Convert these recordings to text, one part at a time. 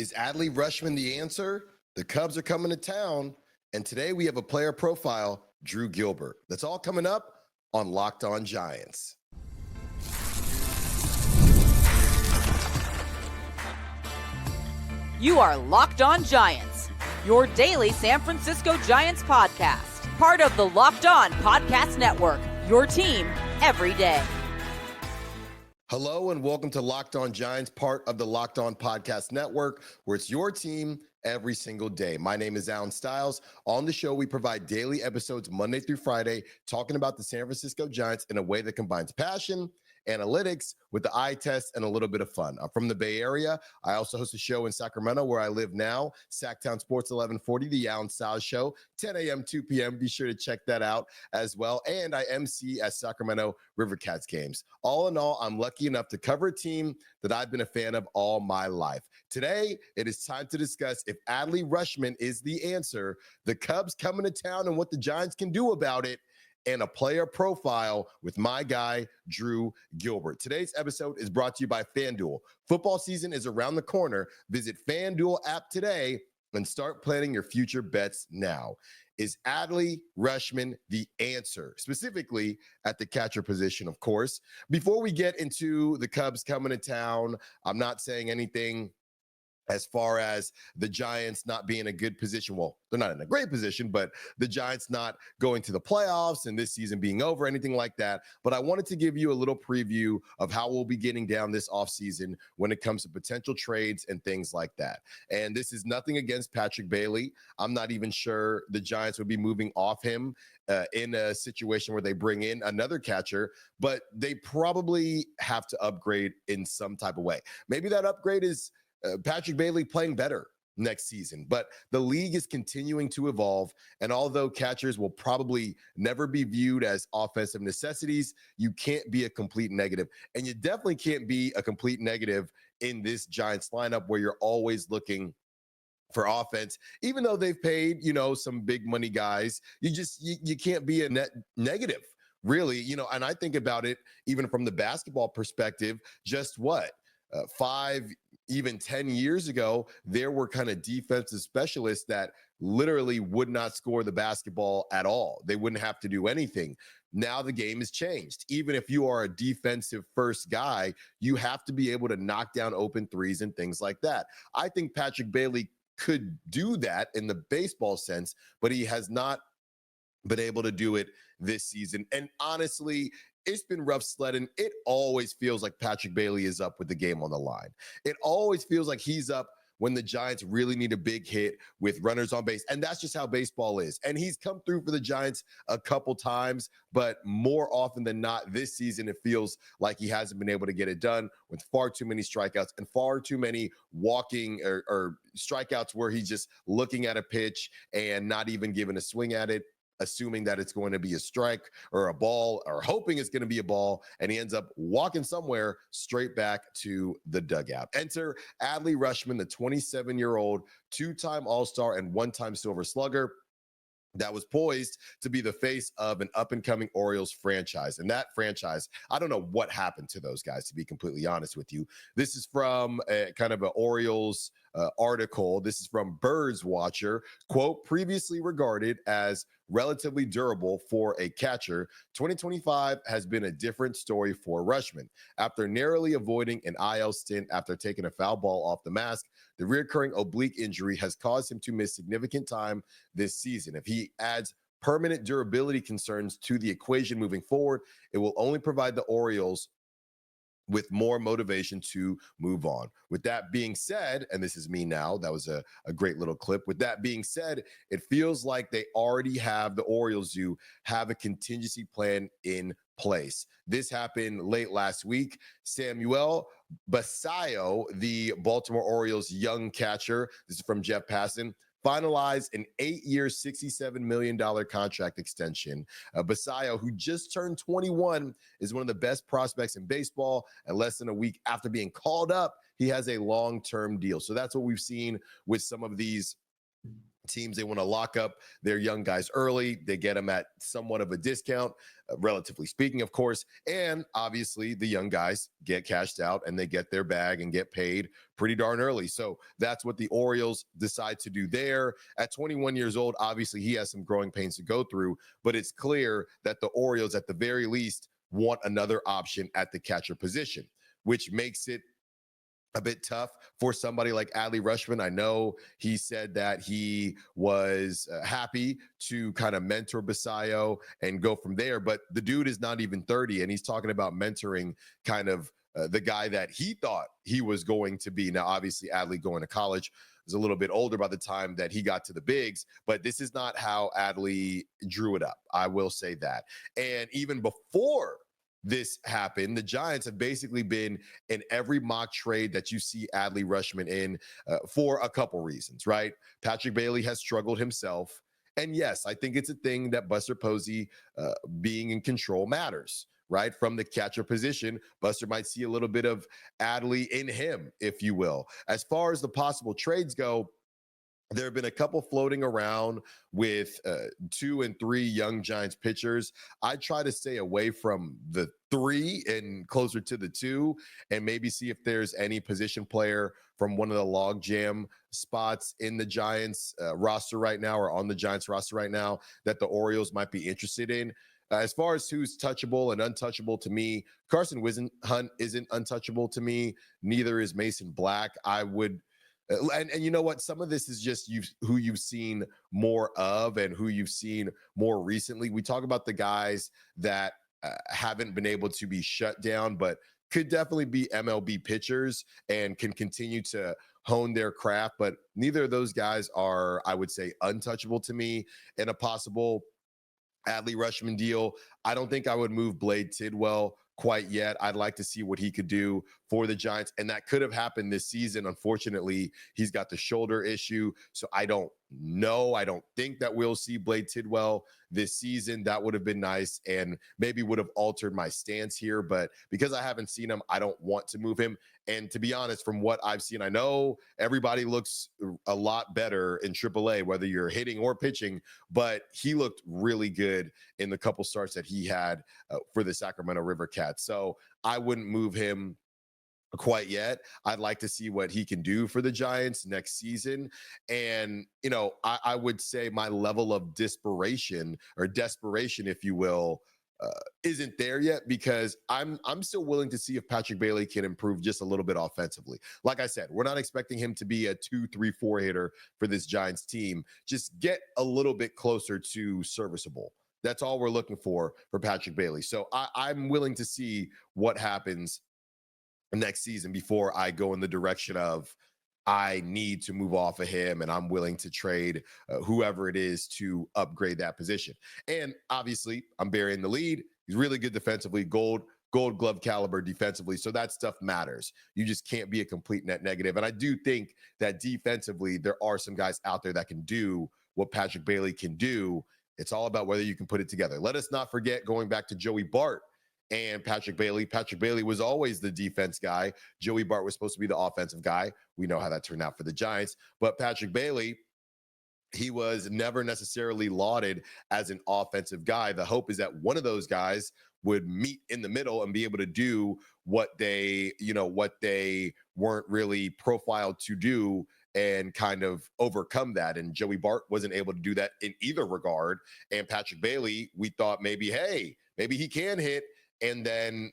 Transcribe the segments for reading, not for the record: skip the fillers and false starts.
Is Adley Rutschman the answer? The Cubs are coming to town, and today we have a player profile, Drew Gilbert. That's all coming up on Locked On Giants. You are Locked On Giants, your daily San Francisco Giants podcast. Part of the Locked On Podcast Network, your team every day. Hello and welcome to Locked On Giants, part of the Locked On Podcast Network, where it's your team every single day. My name is Alan Stiles. On the show, we provide daily episodes Monday through Friday, talking about the San Francisco Giants in a way that combines passion, analytics with the eye test, and a little bit of fun. I'm from the Bay Area. I also host a show in Sacramento where I live now, Sacktown Sports 1140, the Alan Stiles Show, 10 a.m., 2 p.m. Be sure to check that out as well. And I MC at Sacramento River Cats games. All in all, I'm lucky enough to cover a team that I've been a fan of all my life. Today, it is time to discuss if Adley Rutschman is the answer, the Cubs coming to town and what the Giants can do about it, and a player profile with my guy, Drew Gilbert. Today's episode is brought to you by FanDuel. Football season is around the corner. Visit FanDuel app today and start planning your future bets now. Is Adley Rutschman the answer? Specifically at the catcher position, of course. Before we get into the Cubs coming to town, I'm not saying anything as far as the Giants not being in a good position. Well, they're not in a great position, but the Giants not going to the playoffs and this season being over, anything like that. But I wanted to give you a little preview of how we'll be getting down this offseason when it comes to potential trades and things like that. And this is nothing against Patrick Bailey. I'm not even sure the Giants would be moving off him in a situation where they bring in another catcher, but they probably have to upgrade in some type of way. Maybe that upgrade is Patrick Bailey playing better next season, but the league is continuing to evolve. And although catchers will probably never be viewed as offensive necessities, you can't be a complete negative. And you definitely can't be a complete negative in this Giants lineup where you're always looking for offense, even though they've paid, some big money guys. You can't be a net negative, really, and I think about it even from the basketball perspective, just what? 5, even 10 years ago, there were kind of defensive specialists that literally would not score the basketball at all. They wouldn't have to do anything. Now the game has changed. Even if you are a defensive first guy, you have to be able to knock down open threes and things like that. I think Patrick Bailey could do that in the baseball sense, but he has not been able to do it this season. And honestly, it's been rough sledding. It always feels like Patrick Bailey is up with the game on the line. It always feels like he's up when the Giants really need a big hit with runners on base. And that's just how baseball is. And he's come through for the Giants a couple times, but more often than not this season, it feels like he hasn't been able to get it done with far too many strikeouts and far too many walking or strikeouts where he's just looking at a pitch and not even giving a swing at it, assuming that it's going to be a strike or a ball or hoping it's going to be a ball, and he ends up walking somewhere straight back to the dugout. Enter Adley Rutschman, the 27-year-old two-time All-Star and one-time Silver Slugger that was poised to be the face of an up-and-coming Orioles franchise. And that franchise, I don't know what happened to those guys, to be completely honest with you. This is from kind of an Orioles article. This is from Birds Watcher. Quote, previously regarded as relatively durable for a catcher, 2025 has been a different story for Rutschman. After narrowly avoiding an IL stint after taking a foul ball off the mask, the recurring oblique injury has caused him to miss significant time this season. If he adds permanent durability concerns to the equation moving forward, it will only provide the Orioles with more motivation to move on. With that being said, and this is me now, that was a great little clip. With that being said, it feels like they already have, the Orioles do have a contingency plan in place. This happened late last week. Samuel Basallo, the Baltimore Orioles young catcher, this is from Jeff Passan, finalized an 8-year, $67 million contract extension. Basallo, who just turned 21, is one of the best prospects in baseball. And less than a week after being called up, he has a long-term deal. So that's what we've seen with some of these Teams, they want to lock up their young guys early. They get them at somewhat of a discount, relatively speaking, of course. And obviously, the young guys get cashed out and they get their bag and get paid pretty darn early. So that's what the Orioles decide to do there. At 21 years old, obviously, he has some growing pains to go through, but it's clear that the Orioles, at the very least, want another option at the catcher position, which makes it a bit tough for somebody like Adley Rutschman. I know he said that he was happy to kind of mentor Basayo and go from there, but the dude is not even 30, and he's talking about mentoring kind of the guy that he thought he was going to be. Now, obviously, Adley going to college was a little bit older by the time that he got to the bigs, but this is not how Adley drew it up. I will say that. And even before this happened, the Giants have basically been in every mock trade that you see Adley Rutschman in for a couple reasons, right? Patrick Bailey has struggled himself. And yes, I think it's a thing that Buster Posey being in control matters, right? From the catcher position, Buster might see a little bit of Adley in him, if you will. As far as the possible trades go, there have been a couple floating around with 2 and 3 young Giants pitchers. I try to stay away from the 3 and closer to the 2, and maybe see if there's any position player from one of the logjam spots in the Giants roster right now, or on the Giants roster right now, that the Orioles might be interested in. As far as who's touchable and untouchable to me, Carson Whisenhunt isn't untouchable to me. Neither is Mason Black. I would and you know what? Some of this is just who you've seen more of and who you've seen more recently. We talk about the guys that haven't been able to be shut down, but could definitely be MLB pitchers and can continue to hone their craft. But neither of those guys are, I would say, untouchable to me. In a possible Adley Rutschman deal, I don't think I would move Blade Tidwell quite yet. I'd like to see what he could do for the Giants, and that could have happened this season. Unfortunately, he's got the shoulder issue, so I don't know. I don't think that we'll see Blade Tidwell this season. That would have been nice and maybe would have altered my stance here, but because I haven't seen him, I don't want to move him. And to be honest, from what I've seen, I know everybody looks a lot better in AAA, whether you're hitting or pitching, but he looked really good in the couple starts that he had for the Sacramento River Cats. So I wouldn't move him quite yet. I'd like to see what he can do for the Giants next season. And, you know, I would say my level of desperation, if you will, isn't there yet, because I'm still willing to see if Patrick Bailey can improve just a little bit offensively. Like I said, we're not expecting him to be a 2, 3, 4 hitter for this Giants team. Just get a little bit closer to serviceable. That's all we're looking for Patrick Bailey. So I'm willing to see what happens next season before I go in the direction of I need to move off of him and I'm willing to trade whoever it is to upgrade that position. And obviously, I'm burying the lead. He's really good defensively, gold glove caliber defensively. So that stuff matters. You just can't be a complete net negative. And I do think that defensively, there are some guys out there that can do what Patrick Bailey can do. It's all about whether you can put it together. Let us not forget, going back to Joey Bart and Patrick Bailey. Patrick Bailey was always the defense guy. Joey Bart was supposed to be the offensive guy. We know how that turned out for the Giants. But Patrick Bailey, he was never necessarily lauded as an offensive guy. The hope is that one of those guys would meet in the middle and be able to do what they weren't really profiled to do and kind of overcome that. And Joey Bart wasn't able to do that in either regard. And Patrick Bailey, we thought maybe he can hit. And then,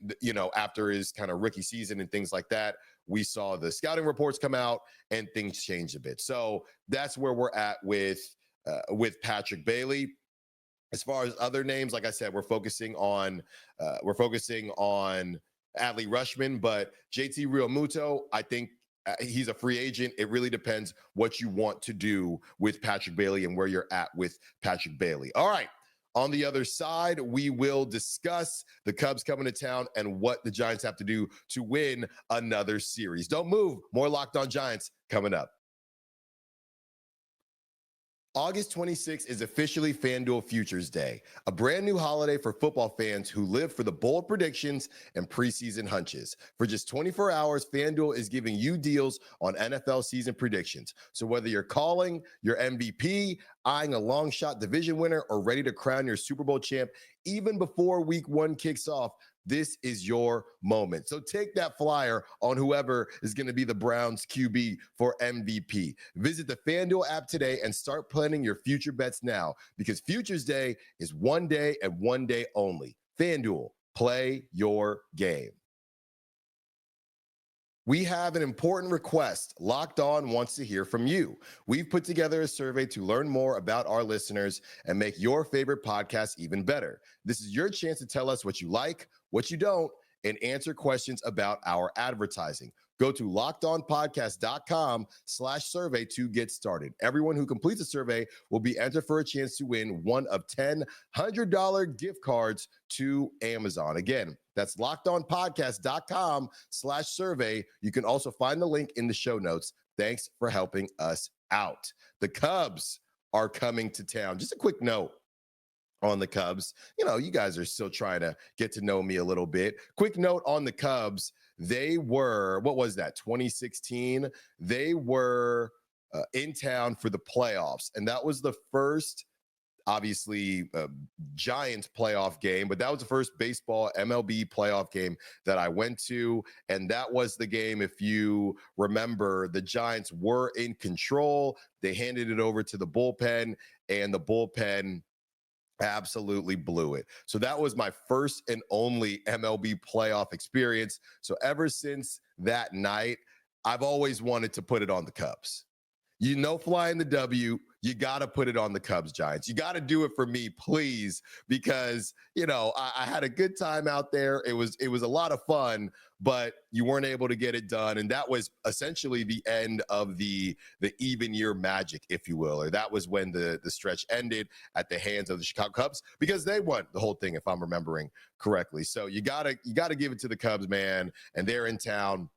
after his kind of rookie season and things like that, we saw the scouting reports come out and things changed a bit. So that's where we're at with Patrick Bailey. As far as other names, like I said, we're focusing on Adley Rutschman, but JT Realmuto, I think he's a free agent. It really depends what you want to do with Patrick Bailey and where you're at with Patrick Bailey. All right. On the other side, we will discuss the Cubs coming to town and what the Giants have to do to win another series. Don't move. More Locked On Giants coming up. August 26th is officially FanDuel Futures Day, a brand new holiday for football fans who live for the bold predictions and preseason hunches. For just 24 hours, FanDuel is giving you deals on NFL season predictions. So whether you're calling your MVP, eyeing a long shot division winner, or ready to crown your Super Bowl champ, even before week 1 kicks off, this is your moment. So take that flyer on whoever is going to be the Browns QB for MVP. Visit the FanDuel app today and start planning your future bets now, because Futures Day is one day and one day only. FanDuel, play your game. We have an important request. Locked On wants to hear from you. We've put together a survey to learn more about our listeners and make your favorite podcast even better. This is your chance to tell us what you like, what you don't, and answer questions about our advertising. Go to lockedonpodcast.com/survey to get started. Everyone who completes the survey will be entered for a chance to win one of 10 $100 gift cards to Amazon. Again, that's lockedonpodcast.com/survey. You can also find the link in the show notes. Thanks for helping us out. The Cubs are coming to town. Just a quick note on the Cubs. You know, you guys are still trying to get to know me a little bit. Quick note on the Cubs. They were, what was that, 2016? They were in town for the playoffs. And that was the first, obviously, Giants playoff game, but that was the first baseball MLB playoff game that I went to. And that was the game, if you remember, the Giants were in control. They handed it over to the bullpen, and the bullpen absolutely blew it. So that was my first and only MLB playoff experience. So ever since that night, I've always wanted to put it on the Cubs. You know, flying the W, you got to put it on the Cubs, Giants. You got to do it for me, please, because, you know, I had a good time out there. It was a lot of fun, but you weren't able to get it done. And that was essentially the end of the even year magic, if you will, or that was when the stretch ended at the hands of the Chicago Cubs, because they won the whole thing, if I'm remembering correctly. So you gotta give it to the Cubs, man. And they're in town,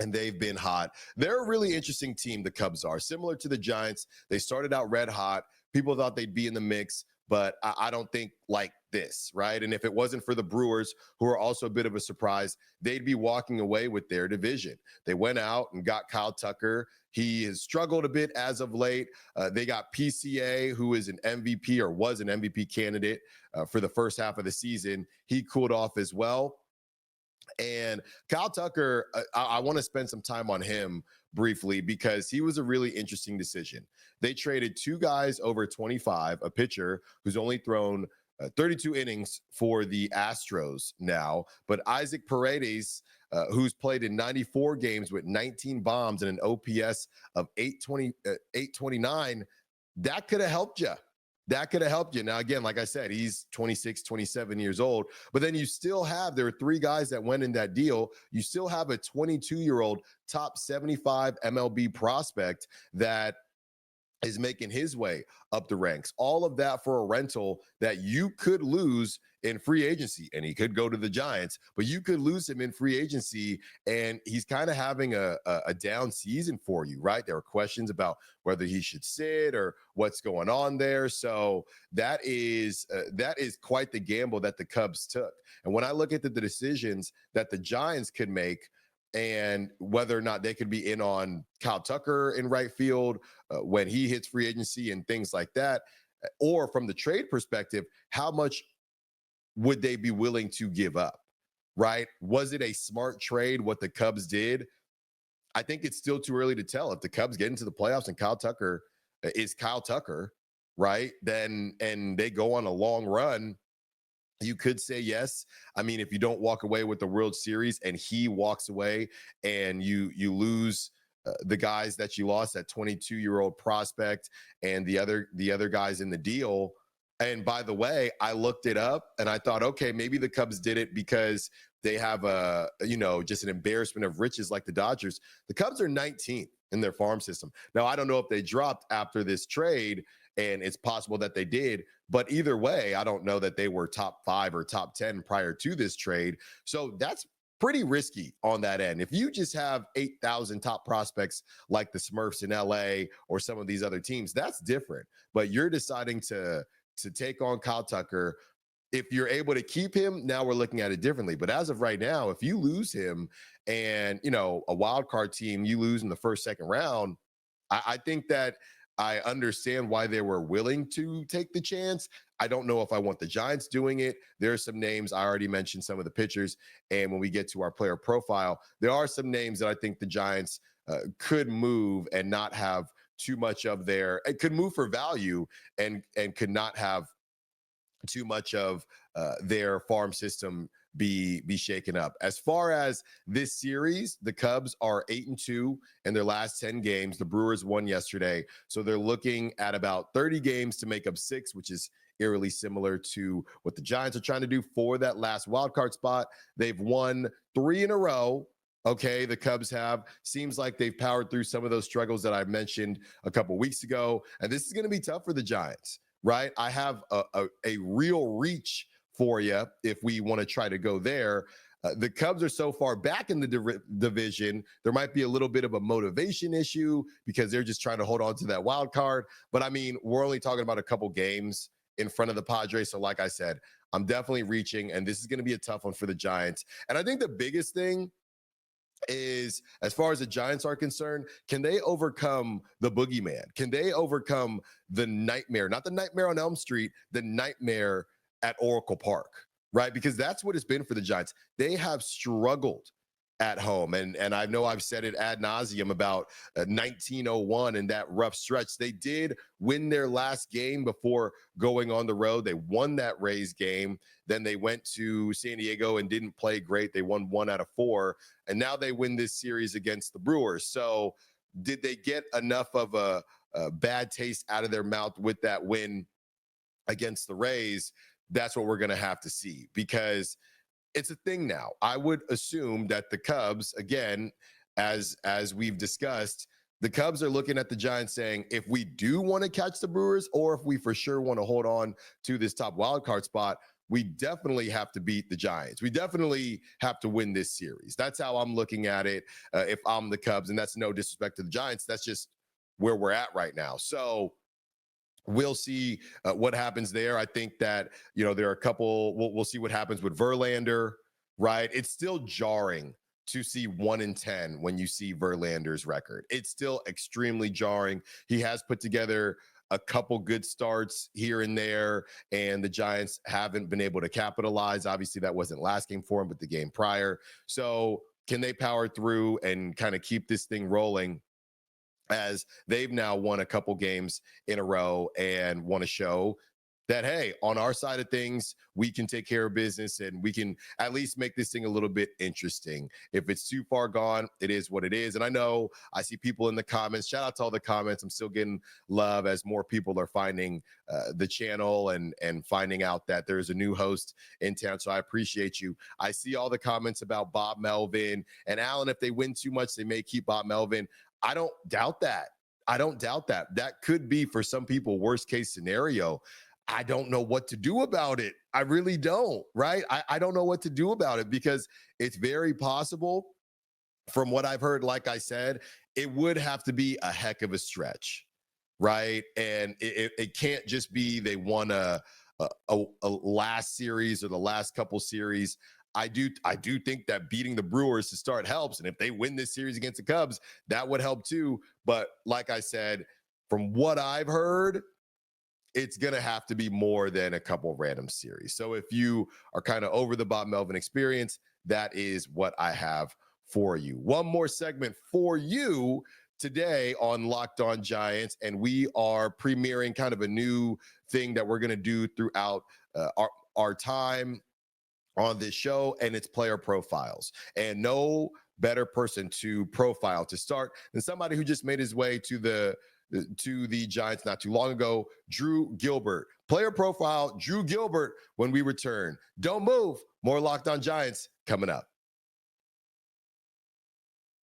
and they've been hot. They're a really interesting team, the Cubs are. Similar to the Giants, they started out red hot. People thought they'd be in the mix, but I don't think like this, right? And if it wasn't for the Brewers, who are also a bit of a surprise, they'd be walking away with their division. They went out and got Kyle Tucker. He has struggled a bit as of late. They got PCA, who is an MVP or was an MVP candidate for the first half of the season. He cooled off as well. And Kyle Tucker, I want to spend some time on him briefly, because he was a really interesting decision. They traded 2 guys over 25, a pitcher who's only thrown 32 innings for the Astros now, but Isaac Paredes, who's played in 94 games with 19 bombs and an OPS of 829, that could have helped you. That could have helped you. Now, again, like I said, he's 26, 27 years old, but then you still have, there are 3 guys that went in that deal. You still have a 22-year-old top 75 MLB prospect that is making his way up the ranks. All of that for a rental that you could lose in free agency, and he could go to the Giants, but you could lose him in free agency, and he's kind of having a down season for you, right? There are questions about whether he should sit or what's going on there. So that is quite the gamble that the Cubs took. And when I look at the decisions that the Giants could make, and whether or not they could be in on Kyle Tucker in right field when he hits free agency and things like that, or from the trade perspective, how much would they be willing to give up, right? Was it a smart trade what the Cubs did? I think it's still too early to tell. If the Cubs get into the playoffs and Kyle Tucker is Kyle Tucker, right, then and they go on a long run, you could say yes. I mean, if you don't walk away with the World Series and he walks away and you lose the guys that you lost, that 22-year-old prospect and the other guys in the deal. And by the way, I looked it up and I thought, okay, maybe the Cubs did it because they have just an embarrassment of riches like the Dodgers. The Cubs are 19th in their farm system. Now, I don't know if they dropped after this trade, and it's possible that they did, but either way, I don't know that they were top 5 or top 10 prior to this trade. So that's pretty risky on that end. If you just have 8,000 top prospects like the Smurfs in LA or some of these other teams, that's different. But you're deciding to take on Kyle Tucker. If you're able to keep him, now we're looking at it differently. But as of right now, if you lose him and, a wild card team, you lose in the first, second round, I think that I understand why they were willing to take the chance. I don't know if I want the Giants doing it. There are some names. I already mentioned some of the pitchers. And when we get to our player profile, there are some names that I think the Giants could move and not have too much of it could move for value and could not have too much of their farm system be shaken up. As far as this series, the Cubs are 8-2 in their last 10 games. The Brewers won yesterday, so they're looking at about 30 games to make up 6, which is eerily similar to what the Giants are trying to do for that last wild card spot. They've won 3 in a row. Okay, the Cubs have. Seems like they've powered through some of those struggles that I mentioned a couple weeks ago, and this is going to be tough for the Giants. Right? I have a real reach for you if we want to try to go there. The Cubs are so far back in the division, there might be a little bit of a motivation issue because they're just trying to hold on to that wild card. But I mean, we're only talking about a couple games in front of the Padres. So like I said, I'm definitely reaching, and this is going to be a tough one for the Giants. And I think the biggest thing is, as far as the Giants are concerned, can they overcome the boogeyman? Can they overcome the nightmare, not the nightmare on Elm Street, the nightmare at Oracle Park, right? Because that's what it's been for the Giants. They have struggled at home. And I know I've said it ad nauseum about 1901 and that rough stretch. They did win their last game before going on the road. They won that Rays game. Then they went to San Diego and didn't play great. They won 1 out of 4. And now they win this series against the Brewers. So did they get enough of a bad taste out of their mouth with that win against the Rays? That's what we're going to have to see, because it's a thing now. I would assume that the Cubs, again, as we've discussed, the Cubs are looking at the Giants saying, if we do want to catch the Brewers, or if we for sure want to hold on to this top wild card spot, we definitely have to beat the Giants. We definitely have to win this series. That's how I'm looking at it if I'm the Cubs, and that's no disrespect to the Giants. That's just where we're at right now. So we'll see what happens there. I think that, there are a couple, we'll see what happens with Verlander, right? It's still jarring to see 1-10 when you see Verlander's record. It's still extremely jarring. He has put together a couple good starts here and there, and the Giants haven't been able to capitalize. Obviously, that wasn't last game for him, but the game prior. So can they power through and kind of keep this thing rolling, as they've now won a couple games in a row and want to show that, hey, on our side of things, we can take care of business and we can at least make this thing a little bit interesting. If it's too far gone, it is what it is. And I know I see people in the comments. Shout out to all the comments. I'm still getting love as more people are finding the channel and finding out that there's a new host in town. So I appreciate you. I see all the comments about Bob Melvin and Alan. If they win too much, they may keep Bob Melvin. I don't doubt that. That could be, for some people, worst case scenario. I don't know what to do about it. I really don't, right? I don't know what to do about it, because it's very possible, from what I've heard, like I said, it would have to be a heck of a stretch, right? And it can't just be they won a last series or the last couple series. I do think that beating the Brewers to start helps. And if they win this series against the Cubs, that would help too. But like I said, from what I've heard, it's going to have to be more than a couple random series. So if you are kind of over the Bob Melvin experience, that is what I have for you. One more segment for you today on Locked On Giants, and we are premiering kind of a new thing that we're going to do throughout our time on this show, and it's player profiles. And no better person to profile to start than somebody who just made his way to the Giants not too long ago, Drew Gilbert. Player profile, Drew Gilbert, when we return. Don't move. More Locked On Giants coming up.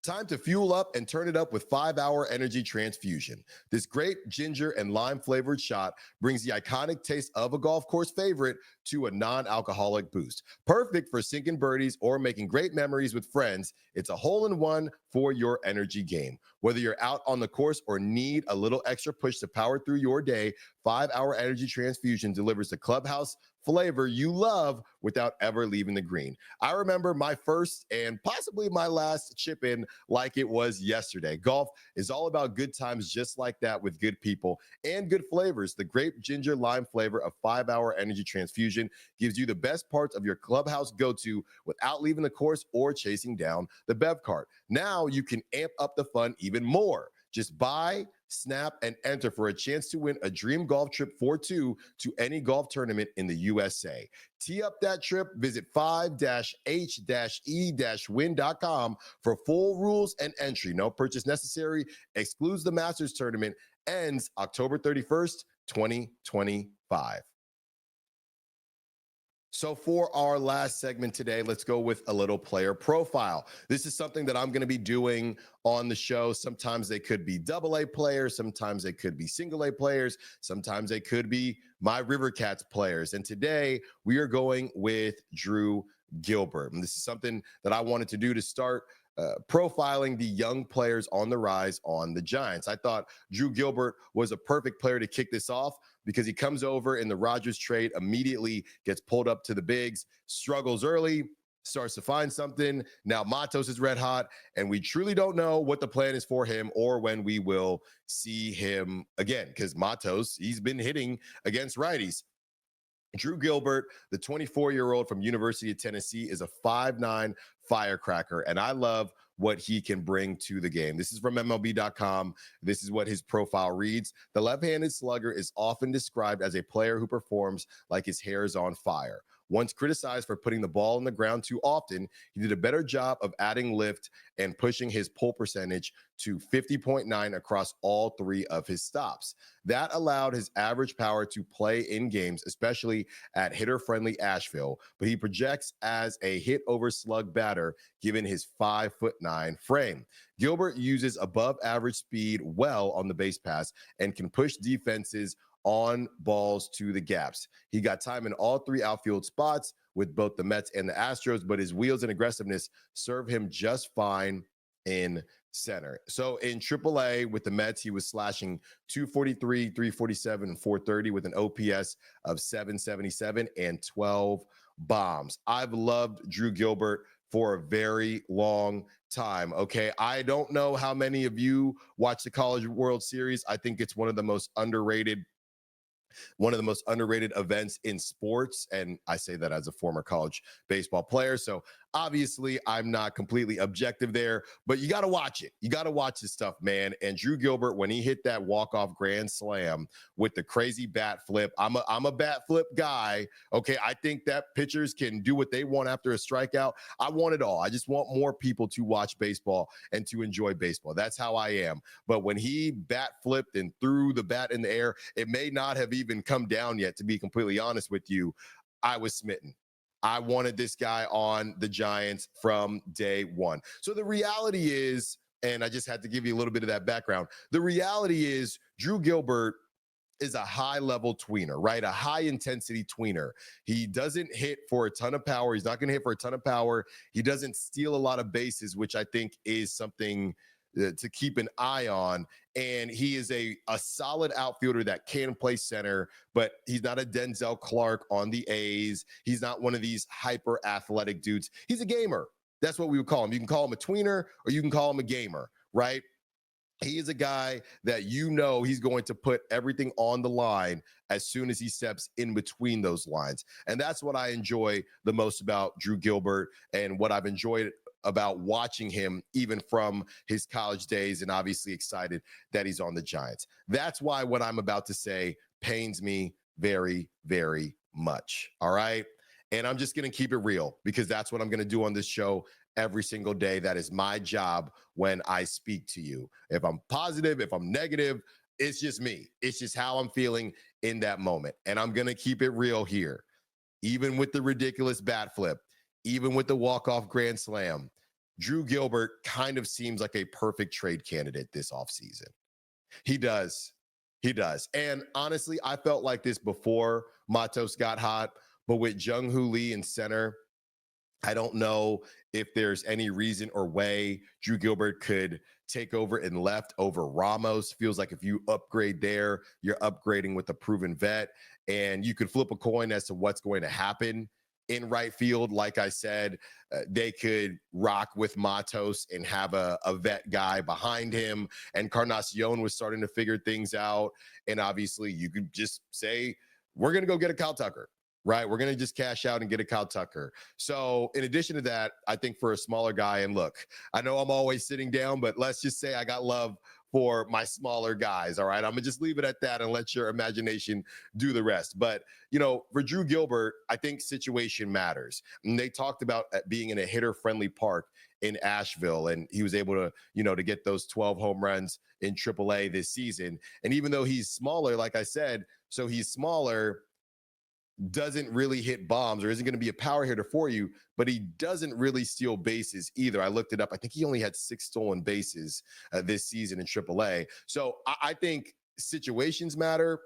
Time to fuel up and turn it up with 5-Hour Energy Transfusion. This great ginger and lime flavored shot brings the iconic taste of a golf course favorite to a non-alcoholic boost. Perfect for sinking birdies or making great memories with friends. It's a hole-in-one for your energy game. Whether you're out on the course or need a little extra push to power through your day, 5-Hour Energy Transfusion delivers the clubhouse flavor you love without ever leaving the green. I remember my first and possibly my last chip in like it was yesterday. Golf is all about good times just like that with good people and good flavors. The grape ginger lime flavor of 5-Hour Energy Transfusion gives you the best parts of your clubhouse go-to without leaving the course or chasing down the bev cart. Now you can amp up the fun even more. Just buy, snap, and enter for a chance to win a dream golf trip for two to any golf tournament in the USA. Tee up that trip. Visit 5-h-e-win.com for full rules and entry. No purchase necessary. Excludes the Masters tournament. Ends October 31st, 2025. So for our last segment today, let's go with a little player profile. This is something that I'm going to be doing on the show. Sometimes they could be AA players. Sometimes they could be single A players. Sometimes they could be my River Cats players. And today we are going with Drew Gilbert. And this is something that I wanted to do to start profiling the young players on the rise on the Giants. I thought Drew Gilbert was a perfect player to kick this off because he comes over in the Rodgers trade, immediately gets pulled up to the bigs, struggles early, starts to find something. Now Matos is red hot, and we truly don't know what the plan is for him or when we will see him again, because Matos, he's been hitting against righties. Drew Gilbert, the 24-year-old from University of Tennessee, is a 5'9" firecracker, and I love what he can bring to the game. This is from MLB.com. This is what his profile reads. The left-handed slugger is often described as a player who performs like his hair is on fire. Once criticized for putting the ball on the ground too often, he did a better job of adding lift and pushing his pull percentage to 50.9 across all three of his stops. That allowed his average power to play in games, especially at hitter-friendly Asheville, but he projects as a hit-over-slug batter given his 5'9" frame. Gilbert uses above-average speed well on the base pass and can push defenses on balls to the gaps. He got time in all three outfield spots with both the Mets and the Astros, but his wheels and aggressiveness serve him just fine in center. So in AAA with the Mets, he was slashing 243, 347, and 430 with an OPS of 777 and 12 bombs. I've loved Drew Gilbert for a very long time. Okay. I don't know how many of you watch the College World Series. I think it's one of the most underrated events in sports. And I say that as a former college baseball player. So obviously I'm not completely objective there, but you got to watch it. You got to watch this stuff, man. And Drew Gilbert, when he hit that walk-off grand slam with the crazy bat flip, I'm a bat flip guy. Okay. I think that pitchers can do what they want after a strikeout. I want it all. I just want more people to watch baseball and to enjoy baseball. That's how I am. But when he bat flipped and threw the bat in the air, it may not have even come down yet, to be completely honest with you. I was smitten. I wanted this guy on the Giants from day one. So the reality is, and I just had to give you a little bit of that background. The reality is Drew Gilbert is a high-level tweener, right? A high-intensity tweener. He doesn't hit for a ton of power. He's not going to hit for a ton of power. He doesn't steal a lot of bases, which I think is something to keep an eye on. And he is a solid outfielder that can play center, but he's not a Denzel Clark on the A's. He's not one of these hyper athletic dudes. He's a gamer. That's what we would call him. You can call him a tweener or you can call him a gamer, right? He is a guy that he's going to put everything on the line as soon as he steps in between those lines. And that's what I enjoy the most about Drew Gilbert and what I've enjoyed about watching him even from his college days, and obviously excited that he's on the Giants. That's why what I'm about to say pains me very, very much. All right. And I'm just going to keep it real because that's what I'm going to do on this show every single day. That is my job when I speak to you. If I'm positive, if I'm negative, it's just me. It's just how I'm feeling in that moment. And I'm going to keep it real here. Even with the ridiculous bat flip, even with the walk-off grand slam, Drew Gilbert kind of seems like a perfect trade candidate this offseason. He does. He does. And honestly, I felt like this before Matos got hot, but with Jung-Hoo Lee in center, I don't know if there's any reason or way Drew Gilbert could take over in left over Ramos. Feels like if you upgrade there, you're upgrading with a proven vet, and you could flip a coin as to what's going to happen in right field. Like I said, they could rock with Matos and have a vet guy behind him. And Carnacion was starting to figure things out. And obviously, you could just say, we're going to go get a Kyle Tucker. Right. We're going to just cash out and get a Kyle Tucker. So in addition to that, I think for a smaller guy, and look, I know I'm always sitting down, but let's just say I got love for my smaller guys. All right. I'm going to just leave it at that and let your imagination do the rest. But, for Drew Gilbert, I think situation matters. And they talked about being in a hitter friendly park in Asheville, and he was able to, to get those 12 home runs in AAA this season. And even though he's smaller, like I said, so he's smaller, doesn't really hit bombs or isn't going to be a power hitter for you, but he doesn't really steal bases either. I looked it up. I think he only had 6 stolen bases this season in AAA. So I think situations matter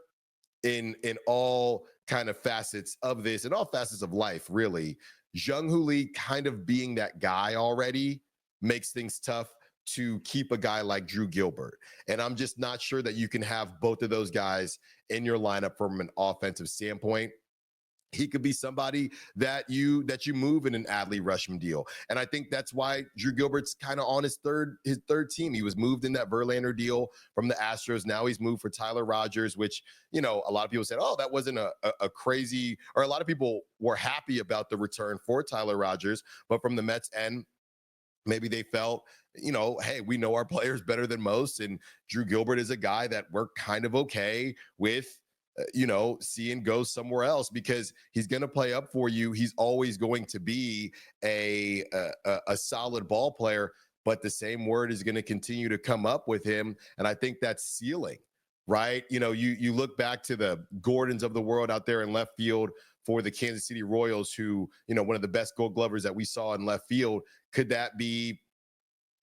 in all kind of facets of this and all facets of life, really. Jung-Hoo Lee kind of being that guy already makes things tough to keep a guy like Drew Gilbert. And I'm just not sure that you can have both of those guys in your lineup from an offensive standpoint. He could be somebody that you move in an Adley Rutschman deal. And I think that's why Drew Gilbert's kind of on his third team. He was moved in that Verlander deal from the Astros. Now he's moved for Tyler Rodgers, which, a lot of people said, oh, that wasn't a crazy, or a lot of people were happy about the return for Tyler Rodgers. But from the Mets end, maybe they felt, hey, we know our players better than most. And Drew Gilbert is a guy that we're kind of okay with, seeing go somewhere else because he's going to play up for you. He's always going to be a solid ball player, but the same word is going to continue to come up with him. And I think that's ceiling, right? You look back to the Gordons of the world out there in left field for the Kansas City Royals, who, one of the best Gold Glovers that we saw in left field. Could that be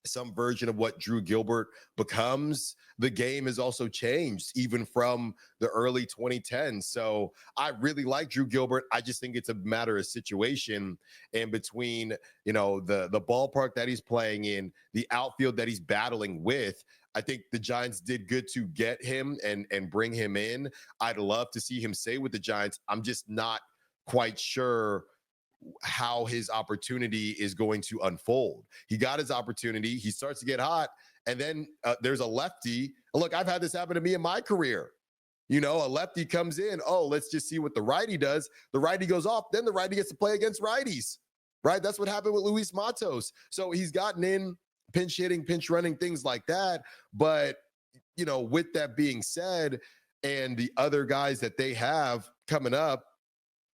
some version of what Drew Gilbert becomes? The game has also changed even from the early 2010s. So I really like Drew Gilbert. I just think it's a matter of situation, and between, the ballpark that he's playing in, the outfield that he's battling with, I think the Giants did good to get him and bring him in. I'd love to see him stay with the Giants. I'm just not quite sure how his opportunity is going to unfold. He got his opportunity. He starts to get hot. And then there's a lefty. Look, I've had this happen to me in my career. A lefty comes in. Oh, let's just see what the righty does. The righty goes off. Then the righty gets to play against righties, right? That's what happened with Luis Matos. So he's gotten in pinch hitting, pinch running, things like that. But, with that being said, and the other guys that they have coming up,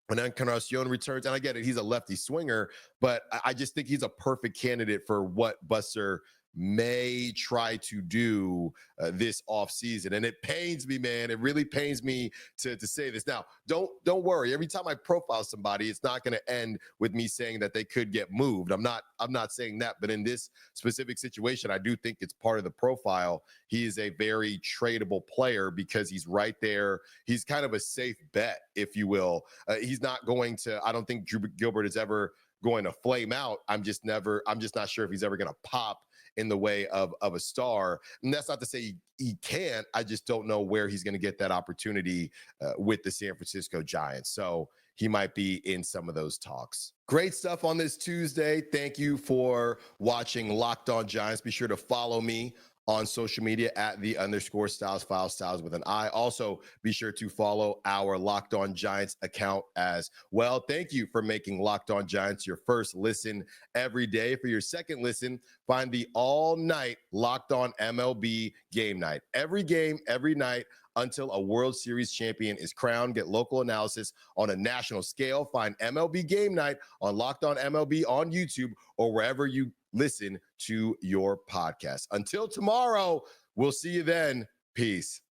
when Encarnacion returns, and I get it, he's a lefty swinger, but I just think he's a perfect candidate for what Buster may try to do this offseason. And it pains me, man. It really pains me to say this. Now, don't worry. Every time I profile somebody, it's not going to end with me saying that they could get moved. I'm not saying that, but in this specific situation, I do think it's part of the profile. He is a very tradable player because he's right there. He's kind of a safe bet, if you will. He's not going to, I don't think Drew Gilbert is ever going to flame out. I'm just not sure if he's ever going to pop in the way of a star. And that's not to say he can't. I just don't know where he's going to get that opportunity with the San Francisco Giants. So he might be in some of those talks. Great stuff on this Tuesday. Thank you for watching Locked On Giants. Be sure to follow me on social media at @the_Styles File, Styles with an I. Also, be sure to follow our Locked On Giants account as well. Thank you for making Locked On Giants your first listen every day. For your second listen, find the all-night Locked On MLB Game Night. Every game, every night, until a World Series champion is crowned. Get local analysis on a national scale. Find MLB Game Night on Locked On MLB on YouTube or wherever you listen to your podcast. Until tomorrow, we'll see you then. Peace.